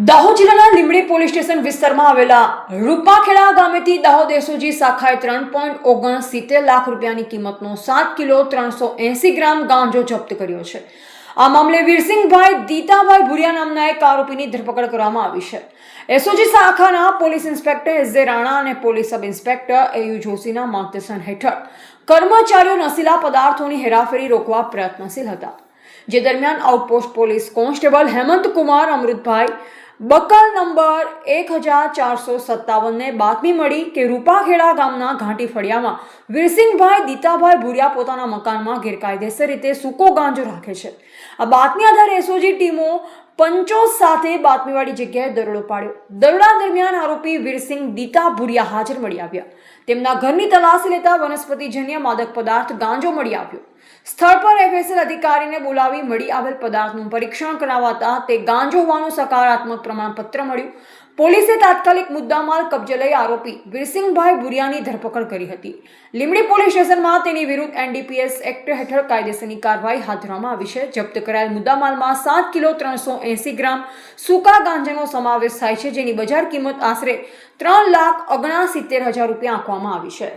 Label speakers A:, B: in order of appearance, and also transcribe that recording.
A: દાહોદ જિલ્લાના Limbdi police station વિસ્તારમાં આવેલા રૂપાખેડા ગામેથી દાહોદ એસઓજી શાખાએ 3.69 લાખ રૂપિયાની કિંમતનો 7 કિલો 380 ગ્રામ ગાંજો જપ્ત કર્યો છે। આ મામલે વીરસિંહભાઈ દીતાભાઈ ભુરિયા નામના એક આરોપીની ધરપકડ કરવામાં આવી છે। એસઓજી શાખાના પોલીસ ઇન્સ્પેક્ટર એસ.જે. રાણા અને પોલીસ સબ ઇન્સ્પેક્ટર એ.યુ. જોશીના માર્ગદર્શન હેઠળ કર્મચારીઓ નશીલા પદાર્થોની હેરાફેરી રોકવા પ્રયત્નશીલ હતા, જે દરમિયાન outpost police constable Hemant Kumar Amritbhai buckle number 1457 ને બાતમી મળી કે રૂપાખેડા ગામના ઘાટી ફળિયામાં વીરસિંહભાઈ દીતાભાઈ ભુરિયા પોતાના મકાનમાં ગેરકાયદેસર રીતે સૂકો ગાંજો રાખે છે। આ બાતમી આધારે એસઓજી ટીમો પંચો સાથે બાતમીવાળી જગ્યાએ દરોડો પાડ્યો। દરોડા દરમિયાન આરોપી વીરસિંહ દીતા ભુરિયા હાજર મળી આવ્યા। તેમના ઘરની તલાશી લેતા વનસ્પતિજન્ય માદક પદાર્થ ગાંજો મળી આવ્યો। સ્થળ પર એફએસએલ અધિકારીને બોલાવી મળી આવેલ પદાર્થનું પરીક્ષણ કરાવતા તે ગાંજો હોવાનું સકારાત્મક પ્રમાણપત્ર મળ્યું। પોલીસે તાત્કાલિક મુદ્દામાલ કબજે લઈ આરોપી વીરસિંહભાઈ ભુરિયાની ધરપકડ કરી હતી। લીંબડી પોલીસ સ્ટેશનમાં તેની વિરુદ્ધ એનડીપીએસ એક્ટ હેઠળ કાયદેસરની કાર્યવાહી હાથ ધરવામાં આવી છે। જપ્ત કરાયેલ મુદ્દામાલમાં 7 કિલો 380 ગ્રામ સૂકા ગાંજાનો સમાવેશ થાય છે, જેની બજાર કિંમત આશરે 3,69,000 રૂપિયા આંકવામાં આવી છે।